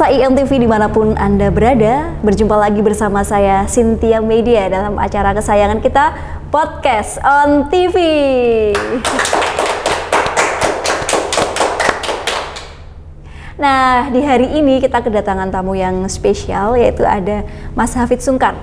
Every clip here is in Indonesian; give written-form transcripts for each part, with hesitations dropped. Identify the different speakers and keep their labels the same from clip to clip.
Speaker 1: Pemirsa IMTV dimanapun Anda berada, berjumpa lagi bersama saya Cynthia Media dalam acara kesayangan kita, Podcast on TV. Nah, di hari ini kita kedatangan tamu yang spesial, yaitu ada Mas Hafid Sungkar.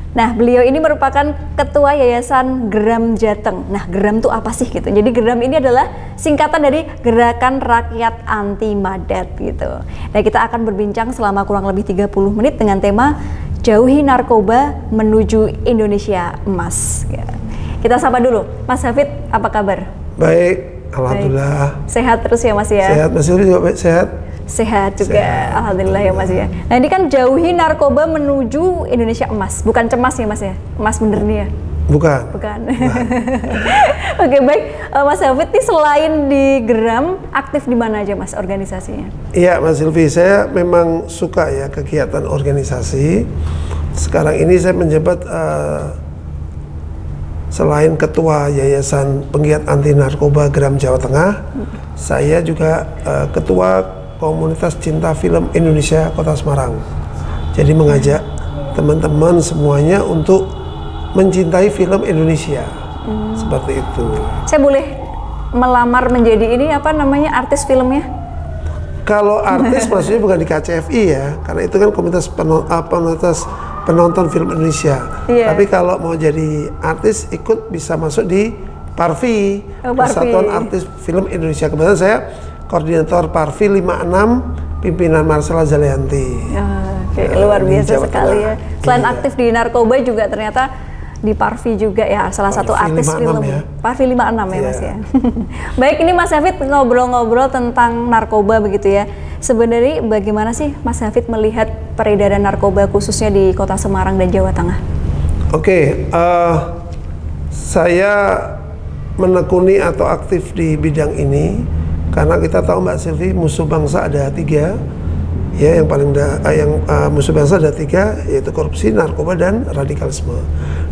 Speaker 1: Nah, beliau ini merupakan Ketua Yayasan Geram Jateng. Nah, Geram itu apa sih gitu? Jadi Geram ini adalah singkatan dari Gerakan Rakyat Anti Madat gitu. Nah, kita akan berbincang selama kurang lebih 30 menit dengan tema Jauhi Narkoba Menuju Indonesia Emas. Kita sapa dulu, Mas Hafid, apa kabar?
Speaker 2: Baik, alhamdulillah.
Speaker 1: Baik. Sehat terus ya Mas ya?
Speaker 2: Sehat, Mas Silvi juga baik, sehat?
Speaker 1: Sehat juga,
Speaker 2: sehat.
Speaker 1: Alhamdulillah ya Mas ya. Nah, ini kan jauhi narkoba menuju Indonesia emas, bukan cemas ya Mas ya? Emas bener nih ya?
Speaker 2: Bukan.
Speaker 1: Bukan. Oke, baik. Mas Hafid nih selain di Geram, aktif di mana aja Mas organisasinya?
Speaker 2: Iya Mas Silvi, saya memang suka ya kegiatan organisasi. Sekarang ini saya menjabat selain Ketua Yayasan Penggiat Anti Narkoba Geram Jawa Tengah, saya juga Ketua Komunitas Cinta Film Indonesia Kota Semarang. Jadi mengajak teman-teman semuanya untuk mencintai film Indonesia. Seperti itu. Saya
Speaker 1: boleh melamar menjadi ini apa namanya artis filmnya?
Speaker 2: Kalau artis maksudnya bukan di KCFI ya, karena itu kan komunitas penonton film Indonesia.
Speaker 1: Yeah.
Speaker 2: Tapi kalau mau jadi artis ikut bisa masuk di Parvi, Persatuan Artis Film Indonesia. Kebetulan saya koordinator Parvi 56, pimpinan Marcella Zalianti.
Speaker 1: Oke, luar biasa sekali ya. Selain aktif di narkoba juga ternyata di Parvi juga ya, salah satu artis film.
Speaker 2: Ya.
Speaker 1: Parvi 56 ya Mas ya. Baik, ini Mas Hafid ngobrol-ngobrol tentang narkoba begitu ya. Sebenarnya bagaimana sih Mas Hafid melihat peredaran narkoba khususnya di Kota Semarang dan Jawa Tengah?
Speaker 2: Oke, saya menekuni atau aktif di bidang ini karena kita tahu Mbak Silvi, musuh bangsa ada 3 ya, yang paling musuh bangsa ada 3, yaitu korupsi, narkoba, dan radikalisme.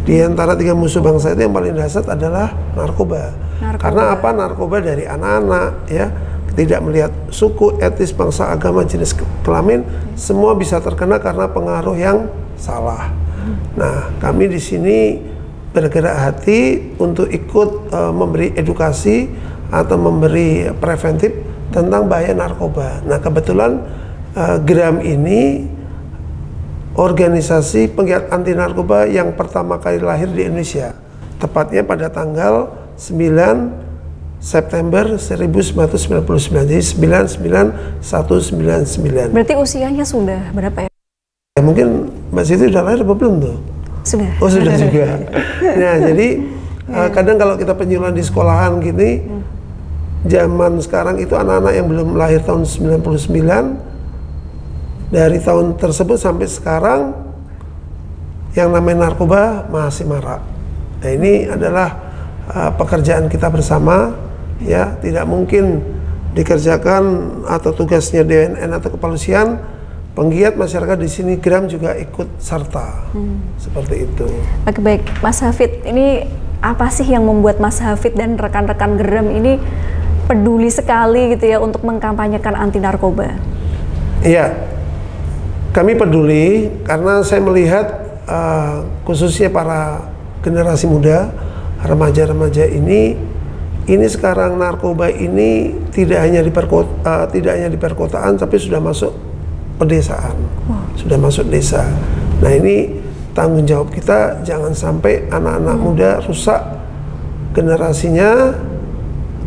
Speaker 2: Di antara 3 musuh bangsa itu yang paling dasar adalah narkoba. Karena apa? Narkoba dari anak-anak ya, tidak melihat suku, etis, bangsa, agama, jenis kelamin, semua bisa terkena karena pengaruh yang salah. Nah, kami di sini bergerak hati untuk ikut memberi edukasi atau memberi preventif tentang bahaya narkoba. Nah, kebetulan Geram ini organisasi penggiat anti narkoba yang pertama kali lahir di Indonesia, tepatnya pada tanggal 9 September 1999, jadi 99199.
Speaker 1: Berarti usianya sudah berapa ya?
Speaker 2: Ya mungkin Mbak Siti udah lahir apa belum tuh?
Speaker 1: Sudah.
Speaker 2: Oh sudah juga. Nah jadi kadang kalau kita penyuluhan di sekolahan gini, zaman sekarang itu anak-anak yang belum lahir tahun 99, dari tahun tersebut sampai sekarang yang namanya narkoba masih marak. Nah ini adalah pekerjaan kita bersama ya, tidak mungkin dikerjakan atau tugasnya DNN atau kepolisian, penggiat masyarakat di sini Geram juga ikut serta. Seperti itu.
Speaker 1: Oke, baik Mas Hafid, ini apa sih yang membuat Mas Hafid dan rekan-rekan Geram ini peduli sekali gitu ya untuk mengkampanyekan anti narkoba? Iya,
Speaker 2: kami peduli karena saya melihat khususnya para generasi muda, remaja-remaja ini sekarang narkoba ini tidak hanya di perkotaan, tapi sudah masuk pedesaan, sudah masuk desa. Nah ini tanggung jawab kita, jangan sampai anak-anak muda rusak generasinya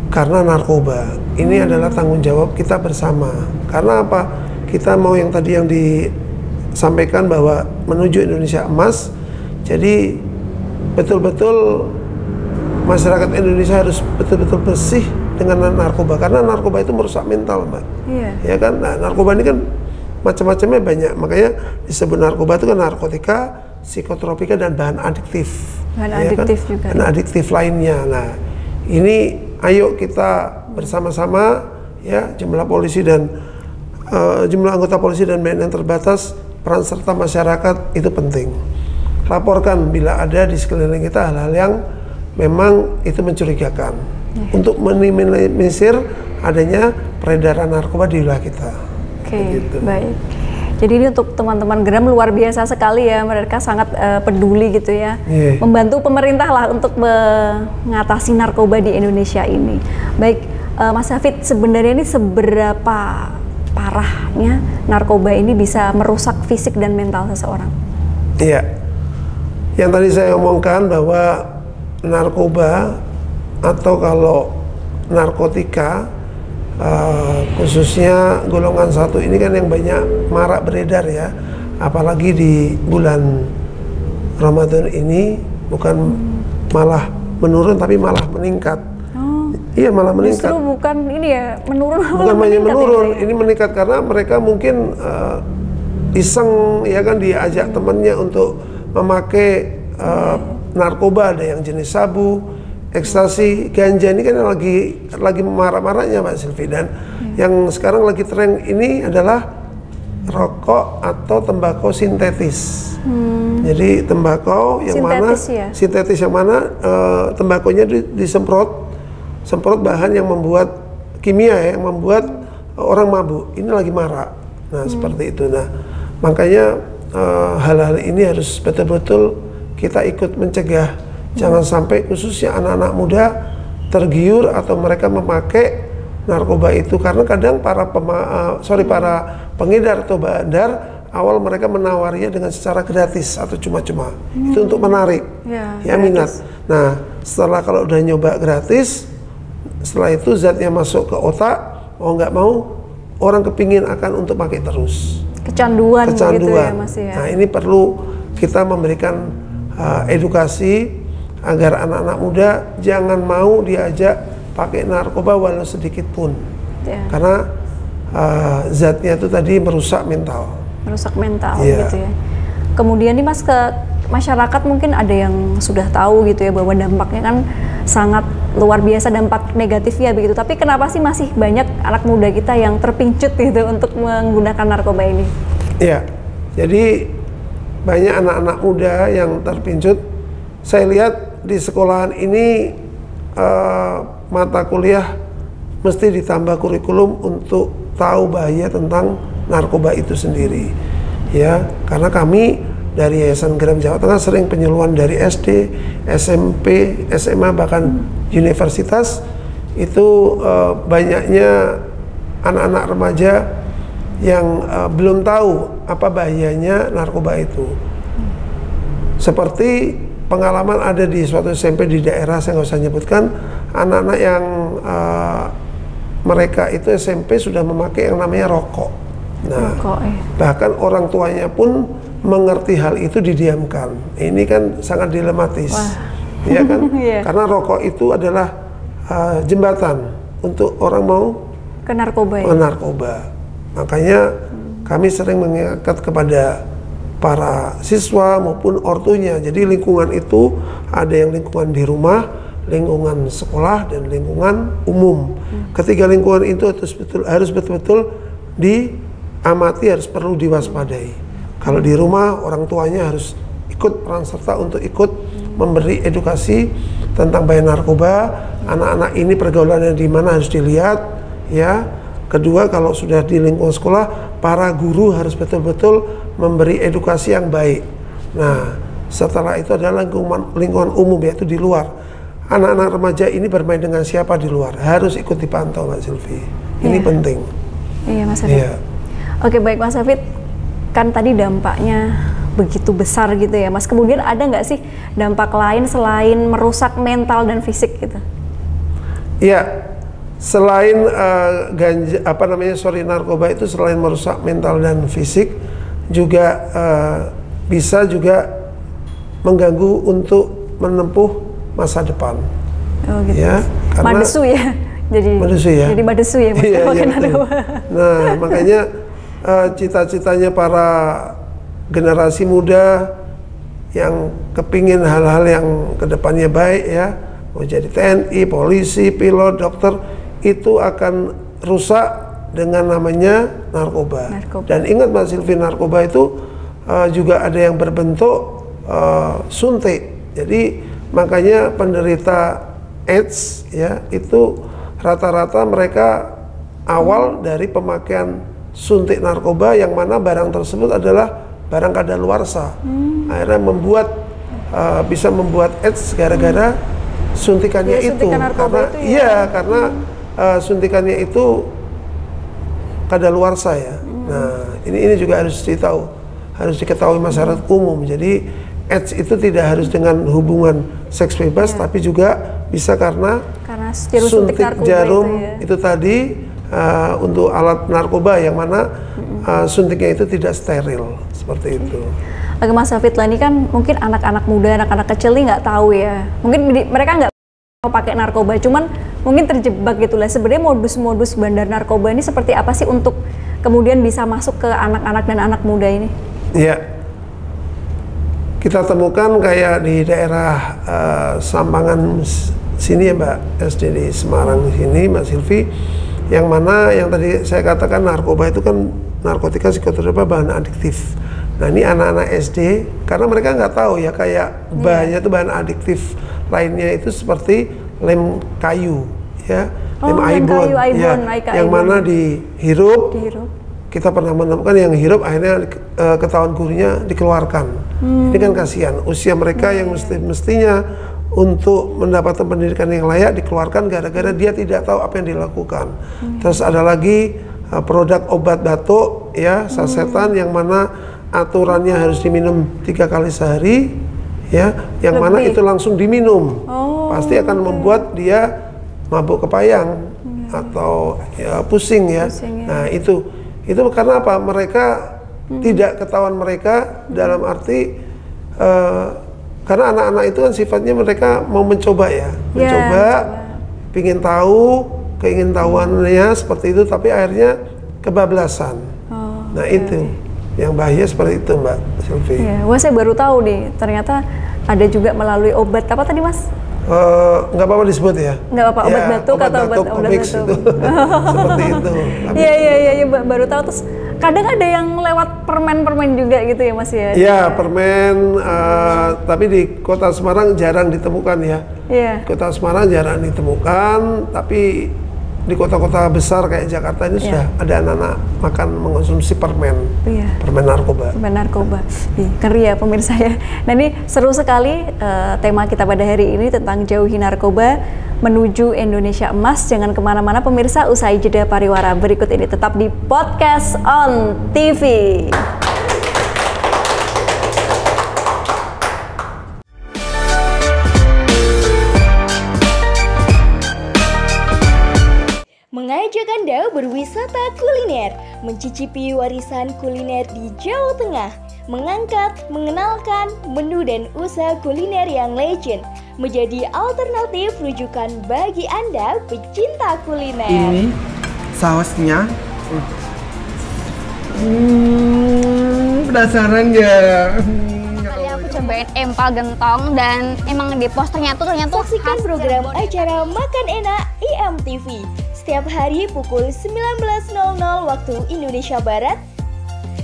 Speaker 2: karena narkoba. Ini adalah tanggung jawab kita bersama. Karena apa? Kita mau yang tadi yang disampaikan bahwa menuju Indonesia emas. Jadi betul-betul masyarakat Indonesia harus betul-betul bersih dengan narkoba. Karena narkoba itu merusak mental, Mbak. Iya. Ya kan? Nah, narkoba ini kan macam-macamnya banyak. Makanya disebut narkoba itu kan narkotika, psikotropika, dan bahan adiktif.
Speaker 1: Bahan adiktif kan? Juga.
Speaker 2: Bahan adiktif lainnya. Nah, ini ayo kita bersama-sama ya, jumlah polisi dan jumlah anggota polisi dan BNN terbatas, peran serta masyarakat itu penting. Laporkan bila ada di sekeliling kita hal-hal yang memang itu mencurigakan, untuk meminimalisir adanya peredaran narkoba di wilayah kita.
Speaker 1: Oke, baik. Jadi ini untuk teman-teman Geram luar biasa sekali ya, mereka sangat peduli gitu ya, membantu pemerintah lah untuk mengatasi narkoba di Indonesia ini. Baik, Mas Hafid, sebenarnya ini seberapa parahnya narkoba ini bisa merusak fisik dan mental seseorang?
Speaker 2: Iya, yang tadi saya omongkan bahwa narkoba atau kalau narkotika khususnya golongan 1 ini kan yang banyak marak beredar ya, apalagi di bulan Ramadan ini bukan malah menurun tapi malah meningkat. Iya, malah meningkat.
Speaker 1: Justru bukan ini ya menurun.
Speaker 2: Bukan hanya menurun, ya? Ini meningkat karena mereka mungkin iseng ya kan, diajak temannya untuk memakai narkoba, ada yang jenis sabu, ekstasi, ganja. Ini kan lagi marak-maraknya Mbak Silvi, dan yang sekarang lagi tren ini adalah rokok atau tembakau sintetis. Jadi tembakau yang sintetis, mana sintetis yang mana tembakonya semprot bahan yang membuat kimia ya, yang membuat orang mabuk. Ini lagi marak. Nah, seperti itu. Nah, makanya hal-hal ini harus betul-betul kita ikut mencegah. Jangan sampai khususnya anak-anak muda tergiur atau mereka memakai narkoba itu, karena kadang para pengedar atau bandar awal mereka menawarinya dengan secara gratis atau cuma-cuma. Itu untuk menarik ya minat. Nah, setelah kalau udah nyoba gratis, setelah itu zatnya masuk ke otak, mau nggak mau orang kepingin akan untuk pakai terus. Kecanduan. Gitu ya, Mas ya. Nah, ini perlu kita memberikan edukasi agar anak-anak muda jangan mau diajak pakai narkoba walau sedikit pun, karena zatnya itu tadi merusak mental. Gitu ya. Kemudian nih Mas, ke masyarakat mungkin ada yang sudah tahu gitu ya bahwa dampaknya kan sangat luar biasa, dampak negatifnya begitu. Tapi kenapa sih masih banyak anak muda kita yang terpincut gitu untuk menggunakan narkoba ini? Iya, jadi banyak anak-anak muda yang terpincut. Saya lihat di sekolahan ini mata kuliah mesti ditambah kurikulum untuk tahu bahaya tentang narkoba itu sendiri ya, karena kami dari Yayasan Geram Jawa Tengah sering penyuluhan dari SD, SMP, SMA, bahkan universitas. Itu banyaknya anak-anak remaja yang belum tahu apa bahayanya narkoba itu. Seperti pengalaman ada di suatu SMP di daerah, saya nggak usah nyebutkan, anak-anak yang mereka itu SMP sudah memakai yang namanya rokok. Nah, bahkan orang tuanya pun mengerti hal itu, didiamkan. Ini kan sangat dilematis. Ya kan? Karena rokok itu adalah jembatan untuk orang mau ke narkoba. Makanya kami sering mengingatkan kepada para siswa maupun ortunya. Jadi lingkungan itu ada yang lingkungan di rumah, lingkungan sekolah, dan lingkungan umum. Ketiga lingkungan itu harus betul-betul diamati, harus perlu diwaspadai. Kalau di rumah, orang tuanya harus ikut peran serta untuk ikut memberi edukasi tentang bahaya narkoba. Anak-anak ini pergaulannya di mana harus dilihat ya. Kedua, kalau sudah di lingkungan sekolah, para guru harus betul-betul memberi edukasi yang baik. Nah, setelah itu adalah lingkungan umum, yaitu di luar. Anak-anak remaja ini bermain dengan siapa di luar, harus ikut dipantau, Mbak Silvi. Ini penting. Iya, Mas Hafid. Iya. Oke, baik Mas Hafid. Kan tadi dampaknya begitu besar gitu ya, Mas. Kemudian ada nggak sih dampak lain selain merusak mental dan fisik gitu? Iya. Selain narkoba itu selain merusak mental dan fisik, juga bisa juga mengganggu untuk menempuh masa depan. Oh gitu. Ya, karena madesu ya. Jadi madesu ya. Iya, nah, makanya cita-citanya para generasi muda yang kepingin hal-hal yang kedepannya baik ya, mau jadi TNI, polisi, pilot, dokter, itu akan rusak dengan namanya narkoba. Dan ingat Mbak Silvi, narkoba itu juga ada yang berbentuk suntik. Jadi makanya penderita AIDS ya, itu rata-rata mereka awal dari pemakaian suntik narkoba yang mana barang tersebut adalah barang kadaluarsa. Akhirnya membuat bisa membuat AIDS gara-gara suntikannya
Speaker 1: Ya,
Speaker 2: itu.
Speaker 1: suntikan narkoba
Speaker 2: Karena
Speaker 1: itu ya.
Speaker 2: iya, karena suntikannya itu kadaluarsa ya. Nah, ini juga harus diketahui masyarakat umum. Jadi AIDS itu tidak harus dengan hubungan seks bebas, tapi juga bisa karena
Speaker 1: suntik narkoba
Speaker 2: jarum
Speaker 1: itu ya.
Speaker 2: itu tadi untuk alat narkoba yang mana suntiknya itu tidak steril seperti itu.
Speaker 1: Oke Mas Hafid, lah ini kan mungkin anak-anak muda, anak-anak kecil ini nggak tahu ya. Mungkin mereka nggak mau pakai narkoba, cuman mungkin terjebak gitu lah. Sebenarnya modus-modus bandar narkoba ini seperti apa sih untuk kemudian bisa masuk ke anak-anak dan anak muda ini?
Speaker 2: Iya, kita temukan kayak di daerah Sampangan sini ya Mbak, SD di Semarang sini Mbak Silvi, yang mana yang tadi saya katakan narkoba itu kan narkotika psikotropa bahan adiktif. Nah ini anak-anak SD, karena mereka nggak tahu ya kayak bahannya itu bahan adiktif lainnya itu seperti lem kayu ya, lem aibon ya, yang mana dihirup. Kita pernah menemukan yang hirup akhirnya ketahuan gurunya dikeluarkan. Ini kan kasihan, usia mereka yang mestinya untuk mendapatkan pendidikan yang layak dikeluarkan gara-gara dia tidak tahu apa yang dilakukan. Terus ada lagi produk obat batuk ya, sasetan yang mana aturannya harus diminum 3 kali sehari ya, yang mana itu langsung diminum. Pasti akan membuat dia mabuk kepayang atau ya pusing ya. Nah itu karena apa? Mereka tidak ketahuan mereka dalam arti karena anak-anak itu kan sifatnya mereka mau mencoba ya, pingin tahu, keingintahuannya seperti itu, tapi akhirnya kebablasan. Nah itu yang bahaya seperti itu Mbak Silvi.
Speaker 1: Ya, wah saya baru tahu nih, ternyata ada juga melalui obat apa tadi Mas?
Speaker 2: Nggak apa-apa disebut ya? Nggak apa-apa,
Speaker 1: obat batuk atau obat batuk?
Speaker 2: Itu. Seperti itu.
Speaker 1: Iya, baru tahu. Terus kadang ada yang lewat permen-permen juga gitu ya Mas ya?
Speaker 2: Iya, permen, tapi di Kota Semarang jarang ditemukan ya.
Speaker 1: Iya.
Speaker 2: Kota Semarang jarang ditemukan, tapi di kota-kota besar kayak Jakarta ini sudah ada anak-anak makan mengonsumsi permen, permen narkoba.
Speaker 1: Permen narkoba, ngeri ya pemirsa ya. Nah ini seru sekali tema kita pada hari ini tentang jauhi narkoba menuju Indonesia Emas. Jangan kemana-mana pemirsa, usai jeda pariwara berikut ini tetap di Podcast on TV.
Speaker 3: Mengajak Anda berwisata kuliner, mencicipi warisan kuliner di Jawa Tengah, mengangkat, mengenalkan menu dan usaha kuliner yang legend, menjadi alternatif rujukan bagi Anda pecinta kuliner.
Speaker 4: Ini sausnya, penasaran ya?
Speaker 5: Tadi aku cobain empal gentong dan emang di posternya tuh ternyata
Speaker 3: Saksikan program acara Makan Enak IMTV setiap hari pukul 19.00 waktu Indonesia Barat.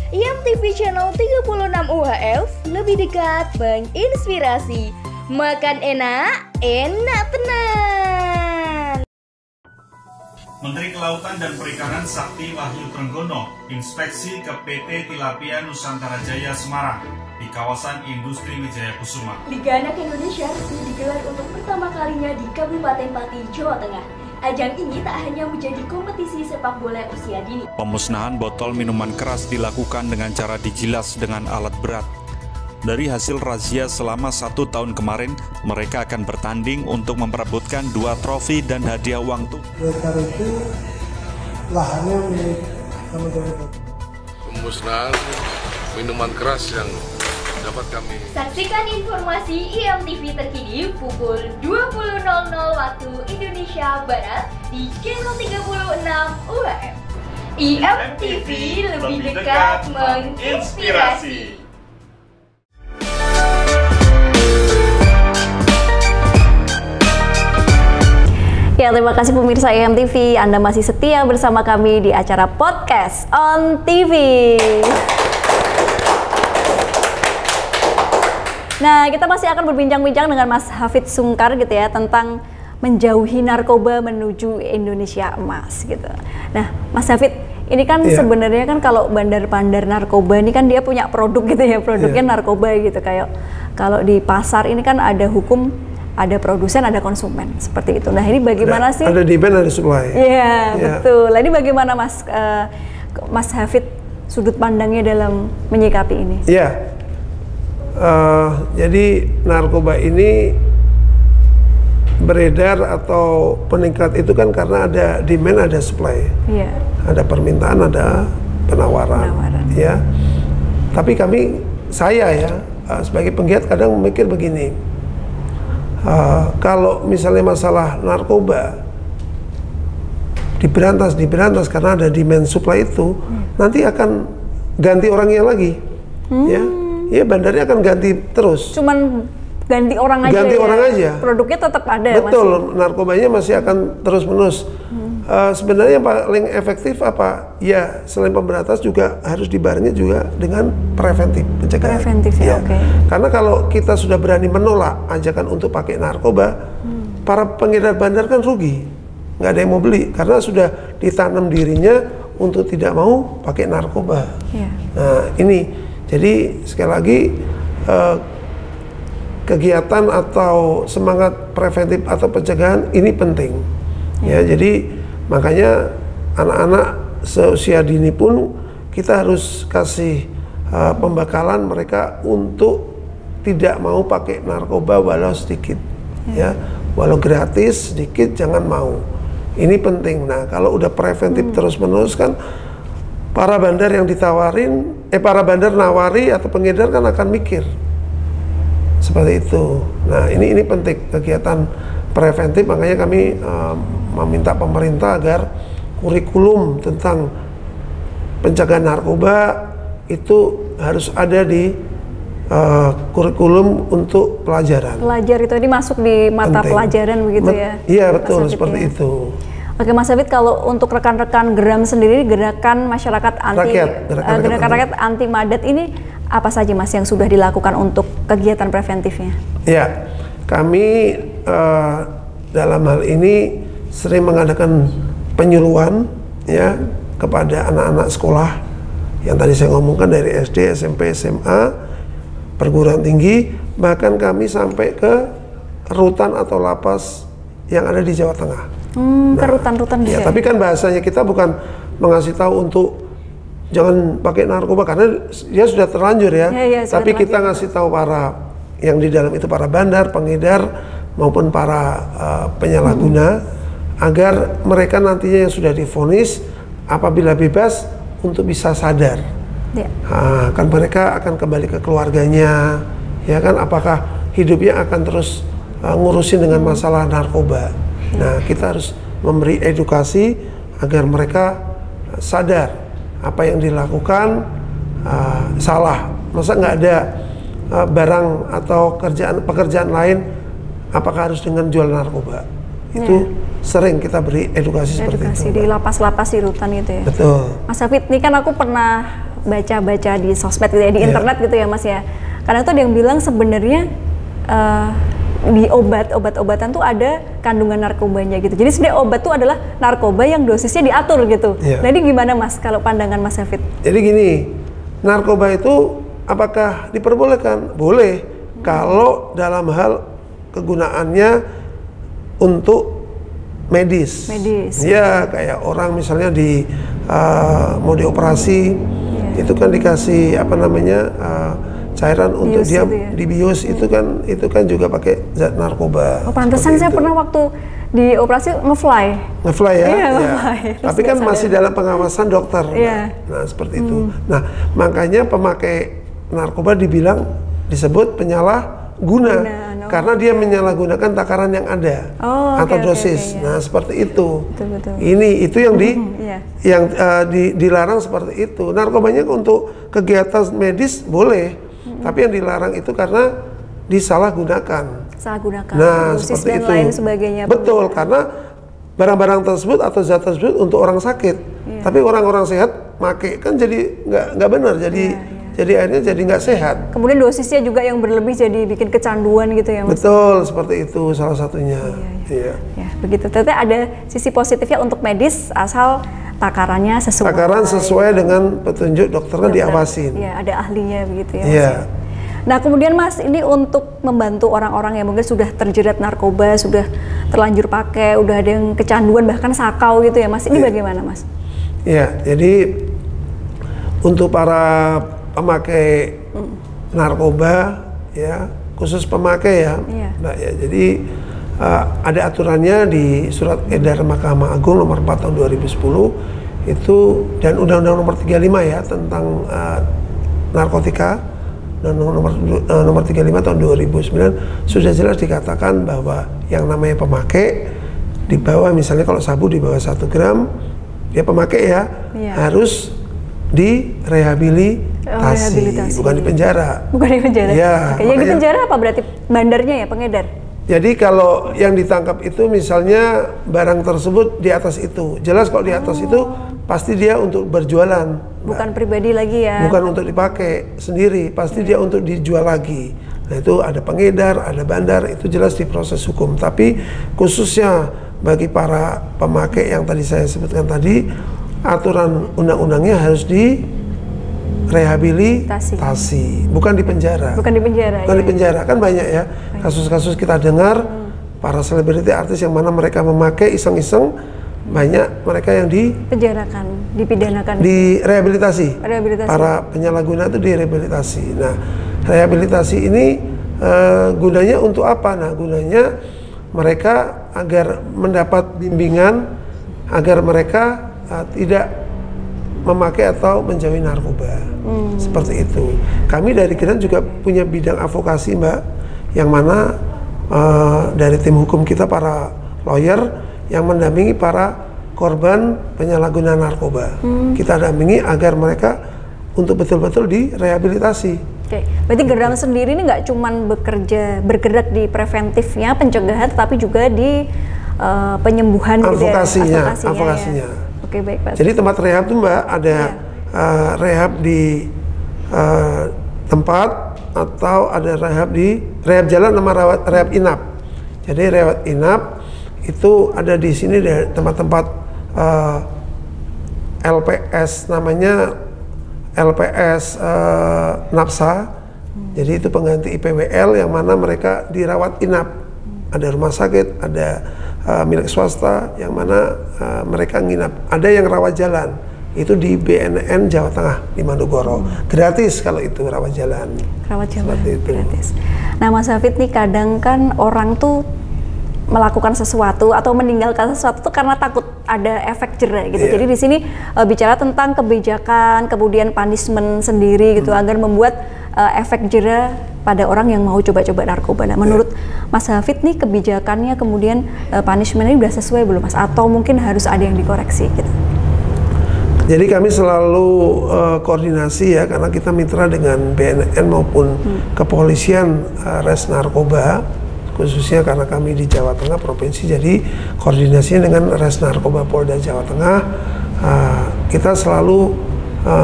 Speaker 3: IMTV Channel 36 UHF, lebih dekat menginspirasi. Makan enak, enak tenan.
Speaker 6: Menteri Kelautan dan Perikanan Sakti Wahyu Trenggono inspeksi ke PT Tilapia Nusantara Jaya Semarang di kawasan Industri Wijaya Kusuma.
Speaker 3: Liga Anak Indonesia resmi digelar untuk pertama kalinya di Kabupaten Pati, Jawa Tengah. Ajang ini tak hanya menjadi kompetisi sepak bola usia dini.
Speaker 7: Pemusnahan botol minuman keras dilakukan dengan cara digilas dengan alat berat. Dari hasil razia selama 1 tahun kemarin, mereka akan bertanding untuk memperebutkan 2 trofi dan hadiah uang tunai.
Speaker 2: Karena itu lahannya milik
Speaker 8: pemusnahan minuman keras yang dapat kami.
Speaker 3: Saksikan informasi IMTV terkini pukul 20.00 waktu Indonesia Barat di channel 36 UHF. IMTV lebih dekat menginspirasi.
Speaker 1: Ya, terima kasih pemirsa IMTV, Anda masih setia bersama kami di acara Podcast on TV. Nah, kita masih akan berbincang-bincang dengan Mas Hafid Sungkar gitu ya, tentang menjauhi narkoba menuju Indonesia Emas gitu. Nah, Mas Hafid, Ini kan sebenarnya kan kalau bandar-bandar narkoba ini kan dia punya produk gitu ya, produknya narkoba gitu. Kayak kalau di pasar ini kan ada hukum, ada produsen, ada konsumen, seperti itu. Nah ini bagaimana sih?
Speaker 2: Ada demand, ada supply.
Speaker 1: Iya, betul. Nah ini bagaimana Mas Hafid sudut pandangnya dalam menyikapi ini?
Speaker 2: Iya, jadi narkoba ini beredar atau meningkat itu kan karena ada demand, ada supply. Iya. Ada permintaan, ada penawaran. Ya. Tapi saya ya sebagai penggiat kadang memikir begini, kalau misalnya masalah narkoba diberantas karena ada demand supply itu, nanti akan ganti orangnya lagi. Ya, bandarnya akan ganti terus.
Speaker 1: Cuman ganti orang aja.
Speaker 2: Ganti orang aja.
Speaker 1: Produknya tetap ada.
Speaker 2: Betul, narkobanya masih akan terus-menerus. Sebenarnya yang paling efektif apa? Ya, selain pemberantas juga harus dibarengi juga dengan preventif, pencegahan.
Speaker 1: Preventif ya, oke.
Speaker 2: Karena kalau kita sudah berani menolak ajakan untuk pakai narkoba, para pengedar bandar kan rugi, nggak ada yang mau beli karena sudah ditanam dirinya untuk tidak mau pakai narkoba. Nah, ini jadi sekali lagi kegiatan atau semangat preventif atau pencegahan ini penting. Ya, jadi makanya anak-anak seusia dini pun kita harus kasih pembekalan mereka untuk tidak mau pakai narkoba walau sedikit, ya, walau gratis sedikit jangan mau. Ini penting. Nah, kalau udah preventif terus-menerus kan para bandar yang ditawarin, para bandar nawari atau pengedar kan akan mikir seperti itu. Nah, ini penting kegiatan preventif, makanya kami meminta pemerintah agar kurikulum tentang pencegahan narkoba itu harus ada di kurikulum untuk pelajaran.
Speaker 1: Pelajar itu ini masuk di mata pelajaran begitu ya?
Speaker 2: Iya betul, seperti itu.
Speaker 1: Oke Mas Hafid, kalau untuk rekan-rekan Geram sendiri, gerakan masyarakat gerakan rakyat anti madat ini apa saja Mas yang sudah dilakukan untuk kegiatan preventifnya? Ya,
Speaker 2: kami dalam hal ini sering mengadakan penyuluhan ya kepada anak-anak sekolah yang tadi saya ngomongkan dari SD, SMP, SMA, perguruan tinggi, bahkan kami sampai ke rutan atau lapas yang ada di Jawa Tengah.
Speaker 1: Ke rutan-rutan
Speaker 2: ya, tapi kan bahasanya kita bukan mengasih tahu untuk jangan pakai narkoba karena dia sudah terlanjur ya. Tapi kita ngasih tahu para yang di dalam itu, para bandar, pengedar maupun para penyalahguna agar mereka nantinya yang sudah divonis apabila bebas untuk bisa sadar. Kan mereka akan kembali ke keluarganya, ya kan? Apakah hidupnya akan terus ngurusin dengan masalah narkoba? Nah, kita harus memberi edukasi agar mereka sadar apa yang dilakukan salah. Masa nggak ada barang atau pekerjaan lain, apakah harus dengan jual narkoba? Itu sering kita beri edukasi seperti itu.
Speaker 1: Di lapas-lapas di rutan gitu ya.
Speaker 2: Betul.
Speaker 1: Mas Hafid, ini kan aku pernah baca-baca di sosmed gitu ya, di internet gitu ya Mas ya. Kadang tuh ada yang bilang sebenarnya di obat-obatan tuh ada kandungan narkobanya gitu. Jadi sebenarnya obat tuh adalah narkoba yang dosisnya diatur gitu. Nah ini gimana Mas kalau pandangan Mas Hafid?
Speaker 2: Jadi gini, narkoba itu apakah diperbolehkan? Boleh kalau dalam hal kegunaannya untuk medis. Ya, kayak orang misalnya mau dioperasi, itu kan dikasih apa namanya cairan untuk dia dibius, itu kan juga pakai zat narkoba.
Speaker 1: Oh, pantesan saya pernah waktu di operasi ngefly ya.
Speaker 2: Iya, ngefly. Tapi kan masih dalam pengawasan dokter. Nah, seperti itu. Nah, makanya pemakai narkoba disebut penyalahguna. Karena dia menyalahgunakan takaran yang ada atau dosis. Nah, seperti itu. Betul. Itu yang dilarang seperti itu. Narkobanya untuk kegiatan medis boleh, tapi yang dilarang itu karena disalahgunakan. Nah, seperti itu.
Speaker 1: Lain sebagainya.
Speaker 2: Betul, karena barang-barang tersebut atau zat tersebut untuk orang sakit. Tapi orang-orang sehat pakai kan jadi nggak benar. Jadi akhirnya jadi nggak sehat.
Speaker 1: Kemudian dosisnya juga yang berlebih jadi bikin kecanduan gitu ya Mas?
Speaker 2: Betul, seperti itu salah satunya.
Speaker 1: Ya, begitu. Ternyata ada sisi positifnya untuk medis asal takarannya sesuai.
Speaker 2: Takaran sesuai dengan petunjuk dokter kan diawasin.
Speaker 1: Iya, ada ahlinya begitu ya Mas.
Speaker 2: Iya.
Speaker 1: Nah kemudian Mas, ini untuk membantu orang-orang yang mungkin sudah terjerat narkoba, sudah terlanjur pakai, udah ada yang kecanduan bahkan sakau gitu ya Mas, ini bagaimana Mas?
Speaker 2: Iya, jadi untuk para pemakai narkoba ya, khusus pemakai ya, Mbak ya, jadi ada aturannya di Surat Edaran Mahkamah Agung nomor 4 tahun 2010 itu, dan Undang-Undang nomor 35 ya tentang narkotika, dan nomor 35 tahun 2009 sudah jelas dikatakan bahwa yang namanya pemakai di bawah, misalnya kalau sabu di bawah 1 gram dia pemakai ya, harus direhabilitasi, bukan di penjara.
Speaker 1: Bukan di penjara.
Speaker 2: Ya,
Speaker 1: yang di penjara apa berarti bandarnya ya, pengedar?
Speaker 2: Jadi kalau yang ditangkap itu misalnya barang tersebut di atas itu, jelas kalau di atas itu pasti dia untuk berjualan.
Speaker 1: Bukan pribadi lagi ya?
Speaker 2: Bukan untuk dipakai sendiri, pasti dia untuk dijual lagi. Nah itu ada pengedar, ada bandar, itu jelas diproses hukum. Tapi khususnya bagi para pemakai yang tadi saya sebutkan tadi, aturan undang-undangnya harus direhabilitasi, bukan di penjara.
Speaker 1: Bukan di penjara.
Speaker 2: Bukan di penjara, kan banyak ya kasus-kasus kita dengar para selebriti artis yang mana mereka memakai iseng-iseng, banyak mereka yang
Speaker 1: dipenjarakan, dipidanakan,
Speaker 2: direhabilitasi. Para penyalahguna itu direhabilitasi. Nah, rehabilitasi ini gunanya untuk apa? Nah, gunanya mereka agar mendapat bimbingan agar mereka tidak memakai atau menjauhi narkoba. Seperti itu. Kami dari Geran juga punya bidang advokasi, Mbak, yang mana dari tim hukum kita para lawyer yang mendampingi para korban penyalahgunaan narkoba. Kita dampingi agar mereka untuk betul-betul direhabilitasi.
Speaker 1: Oke, berarti Geram sendiri ini nggak cuman bergerak di preventifnya, pencegahan, tapi juga di penyembuhan,
Speaker 2: advokasinya.
Speaker 1: Gitu ya, advokasinya. Ya. Oke, baik Pak.
Speaker 2: Jadi tempat rehab tuh Mbak ada rehab di tempat, atau ada rehab di rehab jalan sama rehab inap. Jadi rehab inap itu ada di sini dari tempat-tempat LPS, namanya LPS Napsa. Jadi itu pengganti IPWL yang mana mereka dirawat inap. Ada rumah sakit, ada milik swasta yang mana mereka nginap. Ada yang rawat jalan, itu di BNN Jawa Tengah di Manugoro. Gratis kalau itu rawat jalan.
Speaker 1: Rawat jalan gratis. Nah Mas Hafid nih, kadang kan orang tuh melakukan sesuatu atau meninggalkan sesuatu tuh karena takut ada efek jera gitu. Jadi di sini bicara tentang kebijakan, kemudian punishment sendiri gitu agar membuat efek jera pada orang yang mau coba-coba narkoba. Nah, menurut Mas Hafid nih kebijakannya kemudian punishment ini udah sesuai belum Mas? Atau mungkin harus ada yang dikoreksi gitu?
Speaker 2: Jadi kami selalu koordinasi ya, karena kita mitra dengan BNN maupun kepolisian res narkoba, khususnya karena kami di Jawa Tengah provinsi, jadi koordinasinya dengan res narkoba Polda Jawa Tengah. Kita selalu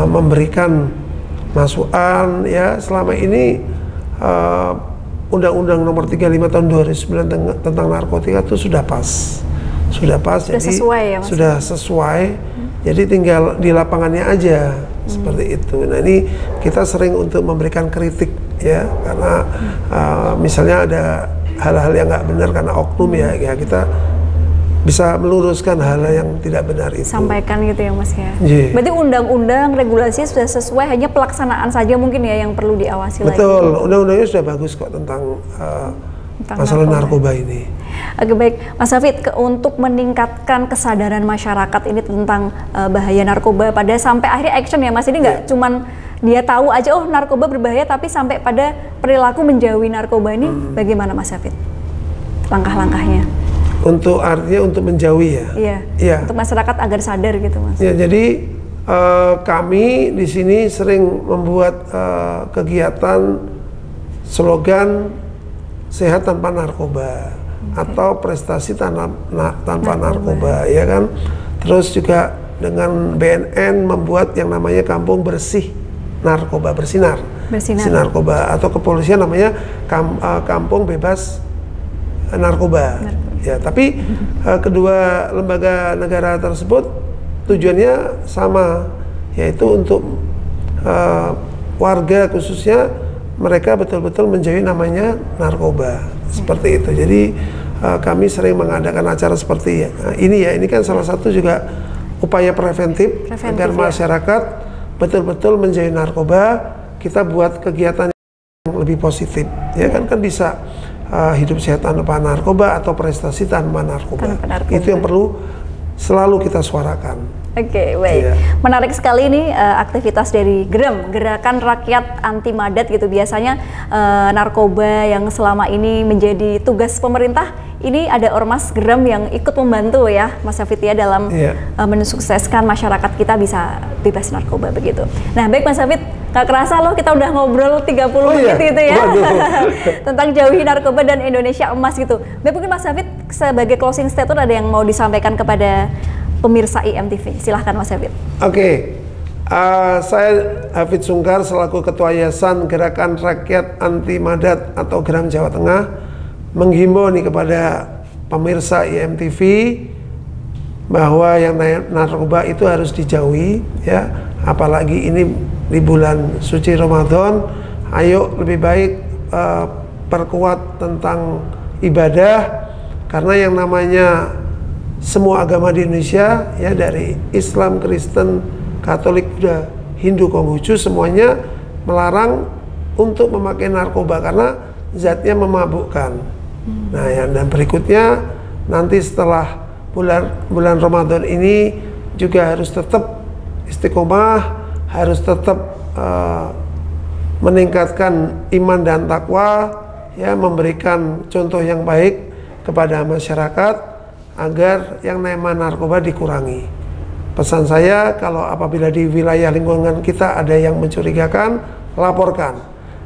Speaker 2: memberikan masukan ya. Selama ini Undang-Undang nomor 35 tahun 2009 tentang narkotika itu sudah pas, jadi
Speaker 1: sesuai ya, Mas?
Speaker 2: Sudah sesuai. Jadi tinggal di lapangannya aja seperti itu. Nah ini kita sering untuk memberikan kritik ya, karena misalnya ada hal-hal yang nggak benar karena oknum ya kita bisa meluruskan hal yang tidak benar itu.
Speaker 1: Sampaikan gitu ya Mas ya. Berarti undang-undang regulasinya sudah sesuai, hanya pelaksanaan saja mungkin ya yang perlu diawasi lagi.
Speaker 2: Betul, undang-undangnya sudah bagus kok tentang masalah narkoba ini.
Speaker 1: Oke, baik Mas Hafid, untuk meningkatkan kesadaran masyarakat ini tentang bahaya narkoba pada sampai akhirnya action ya Mas, ini nggak cuman dia tahu aja oh narkoba berbahaya, tapi sampai pada perilaku menjauhi narkoba ini bagaimana Mas Hafid langkah-langkahnya?
Speaker 2: Untuk artinya untuk menjauhi ya?
Speaker 1: Iya. Untuk masyarakat agar sadar gitu Mas.
Speaker 2: Ya, jadi kami di sini sering membuat kegiatan slogan sehat tanpa narkoba, atau prestasi tanpa narkoba, ya kan? Terus juga dengan BNN membuat yang namanya kampung bersih narkoba, bersinar narkoba, atau kepolisian namanya kampung bebas narkoba. Ya, tapi kedua lembaga negara tersebut tujuannya sama, yaitu untuk warga khususnya mereka betul-betul menjauhi namanya narkoba, seperti itu. Jadi kami sering mengadakan acara seperti ini ya, ini kan salah satu juga upaya preventif agar masyarakat betul-betul menjauhi narkoba. Kita buat kegiatan yang lebih positif, ya kan bisa hidup sehat tanpa narkoba atau prestasi tanpa narkoba. Itu yang perlu selalu kita suarakan.
Speaker 1: Oke, baik. Menarik sekali nih aktivitas dari GRAM, Gerakan Rakyat Anti Madat gitu. Biasanya narkoba yang selama ini menjadi tugas pemerintah, ini ada ormas GRAM yang ikut membantu ya Mas Hafid ya dalam mensukseskan masyarakat kita bisa bebas narkoba begitu. Nah, baik Mas Hafid, gak kerasa loh kita udah ngobrol 30 menit gitu ya tentang jauhi narkoba dan Indonesia emas gitu. Baik, mungkin Mas Hafid sebagai closing statement ada yang mau disampaikan kepada pemirsa IMTV, silahkan Mas Hafid.
Speaker 2: Oke, saya Hafid Sungkar selaku Ketua Yayasan Gerakan Rakyat Anti Madat atau GRAM Jawa Tengah menghimbau nih kepada pemirsa IMTV bahwa yang narkoba itu harus dijauhi ya, apalagi ini di bulan suci Ramadan. Ayo lebih baik perkuat tentang ibadah, karena yang namanya semua agama di Indonesia ya, dari Islam, Kristen, Katolik, Buddha, Hindu, Konghucu, semuanya melarang untuk memakai narkoba karena zatnya memabukkan. Nah, dan berikutnya nanti setelah bulan Ramadan ini juga harus tetap istiqomah, harus tetap meningkatkan iman dan takwa ya, memberikan contoh yang baik kepada masyarakat agar yang namanya narkoba dikurangi. Pesan saya, kalau apabila di wilayah lingkungan kita ada yang mencurigakan, laporkan.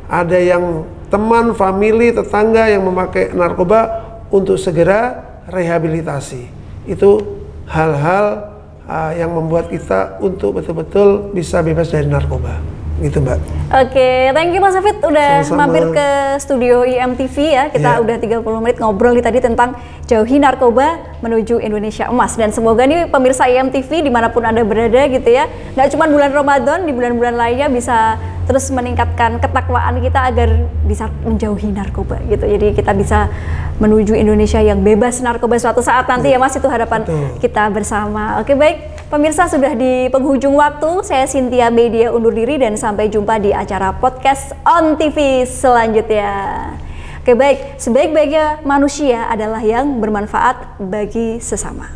Speaker 2: Ada yang teman, famili, tetangga yang memakai narkoba, untuk segera rehabilitasi. Itu hal-hal yang membuat kita untuk betul-betul bisa bebas dari narkoba. Gitu Mbak.
Speaker 1: Oke, thank you Mas Hafid udah mampir ke studio IMTV ya. Kita udah 30 menit ngobrol nih tadi tentang jauhi narkoba menuju Indonesia emas. Dan semoga nih pemirsa IMTV dimanapun Anda berada gitu ya, nggak cuma bulan Ramadan, di bulan-bulan lainnya bisa terus meningkatkan ketakwaan kita agar bisa menjauhi narkoba gitu. Jadi kita bisa menuju Indonesia yang bebas narkoba suatu saat nanti ya Mas, itu harapan kita bersama. Oke, baik. Pemirsa, sudah di penghujung waktu, saya Cynthia Media undur diri dan sampai jumpa di acara podcast On TV selanjutnya. Oke, baik, sebaik-baiknya manusia adalah yang bermanfaat bagi sesama.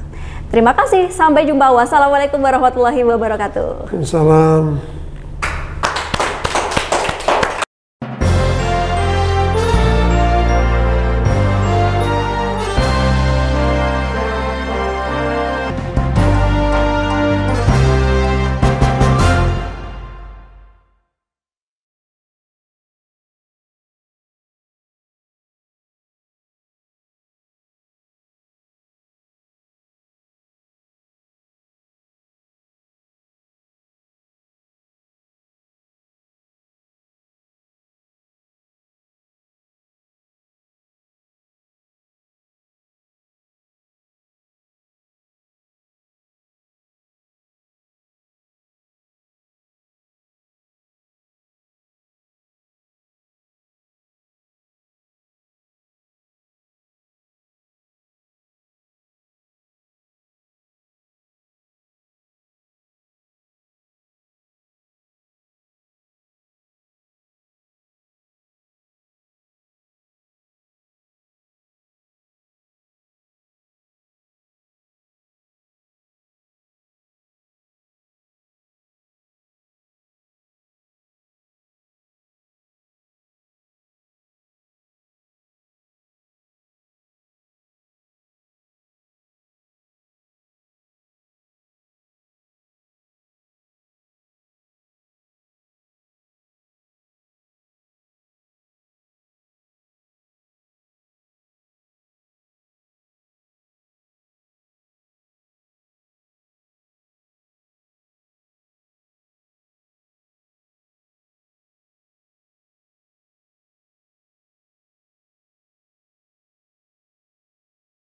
Speaker 1: Terima kasih, sampai jumpa. Wassalamualaikum warahmatullahi wabarakatuh.
Speaker 2: Waalaikumsalam.